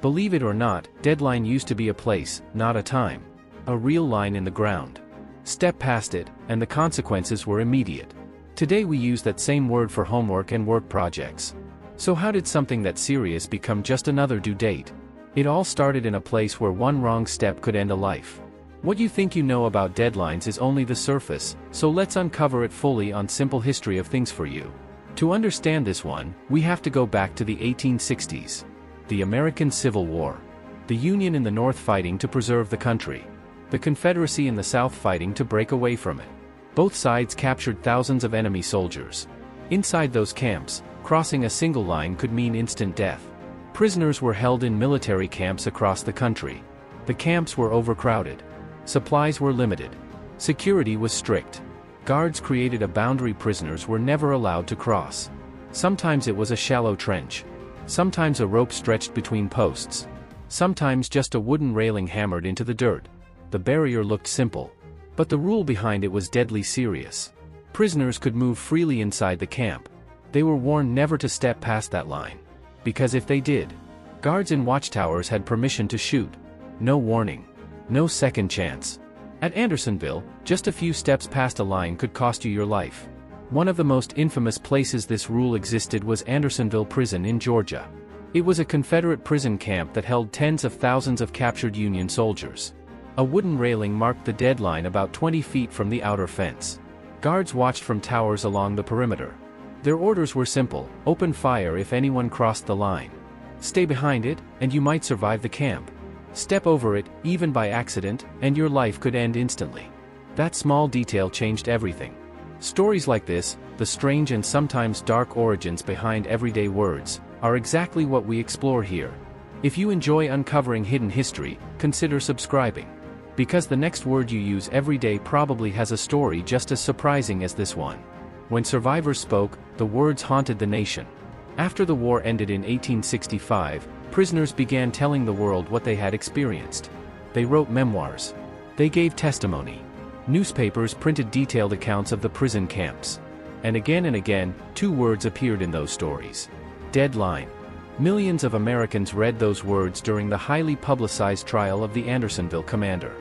Believe it or not, deadline used to be a place, not a time. A real line in the ground. Step past it, and the consequences were immediate. Today we use that same word for homework and work projects. So how did something that serious become just another due date? It all started in a place where one wrong step could end a life. What you think you know about deadlines is only the surface, so let's uncover it fully on Simple History of Things for you. To understand this one, we have to go back to the 1860s. The American Civil War. The Union in the North fighting to preserve the country. The Confederacy in the South fighting to break away from it. Both sides captured thousands of enemy soldiers. Inside those camps, crossing a single line could mean instant death. Prisoners were held in military camps across the country. The camps were overcrowded. Supplies were limited. Security was strict. Guards created a boundary prisoners were never allowed to cross. Sometimes it was a shallow trench. Sometimes a rope stretched between posts. Sometimes just a wooden railing hammered into the dirt. The barrier looked simple. But the rule behind it was deadly serious. Prisoners could move freely inside the camp. They were warned never to step past that line. Because if they did, guards in watchtowers had permission to shoot. No warning. No second chance. At Andersonville, just a few steps past a line could cost you your life. One of the most infamous places this rule existed was Andersonville Prison in Georgia. It was a Confederate prison camp that held tens of thousands of captured Union soldiers. A wooden railing marked the deadline about 20 feet from the outer fence. Guards watched from towers along the perimeter. Their orders were simple: open fire if anyone crossed the line. Stay behind it, and you might survive the camp. Step over it, even by accident, and your life could end instantly. That small detail changed everything. Stories like this, the strange and sometimes dark origins behind everyday words, are exactly what we explore here. If you enjoy uncovering hidden history, consider subscribing. Because the next word you use every day probably has a story just as surprising as this one. When survivors spoke, the words haunted the nation. After the war ended in 1865, prisoners began telling the world what they had experienced. They wrote memoirs. They gave testimony. Newspapers printed detailed accounts of the prison camps. And again, two words appeared in those stories. Deadline. Millions of Americans read those words during the highly publicized trial of the Andersonville commander.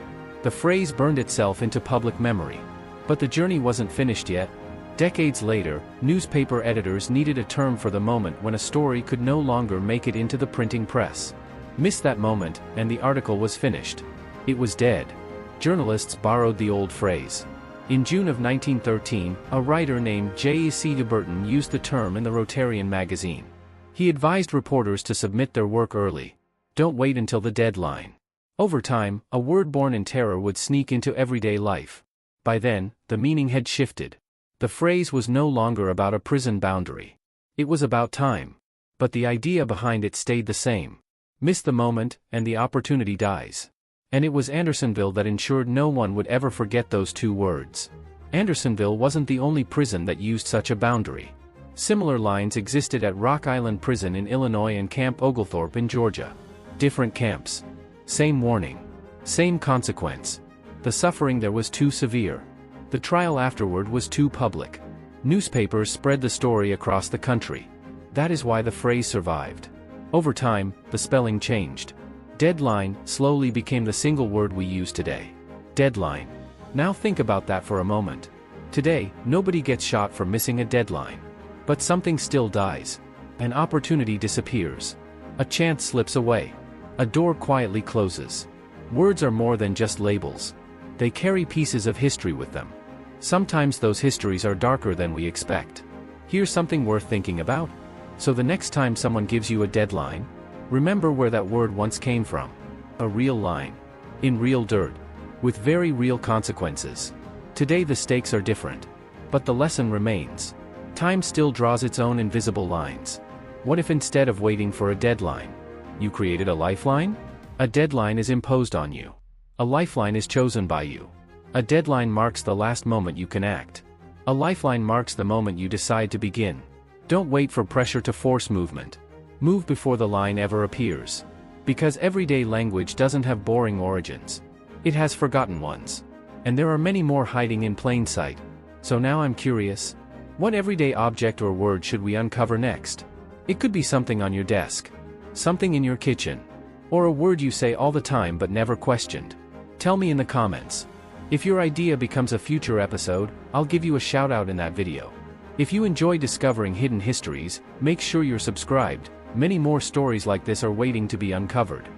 The phrase burned itself into public memory. But the journey wasn't finished yet. Decades later, newspaper editors needed a term for the moment when a story could no longer make it into the printing press. Miss that moment, and the article was finished. It was dead. Journalists borrowed the old phrase. In June of 1913, a writer named J.C. DeBurton used the term in the Rotarian magazine. He advised reporters to submit their work early. Don't wait until the deadline. Over time, a word born in terror would sneak into everyday life. By then, the meaning had shifted. The phrase was no longer about a prison boundary. It was about time. But the idea behind it stayed the same. Miss the moment, and the opportunity dies. And it was Andersonville that ensured no one would ever forget those two words. Andersonville wasn't the only prison that used such a boundary. Similar lines existed at Rock Island Prison in Illinois and Camp Oglethorpe in Georgia. Different camps. Same warning. Same consequence. The suffering there was too severe. The trial afterward was too public. Newspapers spread the story across the country. That is why the phrase survived. Over time, the spelling changed. Deadline slowly became the single word we use today. Deadline. Now think about that for a moment. Today, nobody gets shot for missing a deadline. But something still dies. An opportunity disappears. A chance slips away. A door quietly closes. Words are more than just labels. They carry pieces of history with them. Sometimes those histories are darker than we expect. Here's something worth thinking about. So the next time someone gives you a deadline, remember where that word once came from. A real line. In real dirt. With very real consequences. Today the stakes are different. But the lesson remains. Time still draws its own invisible lines. What if instead of waiting for a deadline, you created a lifeline? A deadline is imposed on you. A lifeline is chosen by you. A deadline marks the last moment you can act. A lifeline marks the moment you decide to begin. Don't wait for pressure to force movement. Move before the line ever appears. Because everyday language doesn't have boring origins. It has forgotten ones. And there are many more hiding in plain sight. So now I'm curious. What everyday object or word should we uncover next? It could be something on your desk. Something in your kitchen. Or a word you say all the time but never questioned? Tell me in the comments. If your idea becomes a future episode, I'll give you a shout out in that video. If you enjoy discovering hidden histories, make sure you're subscribed. Many more stories like this are waiting to be uncovered.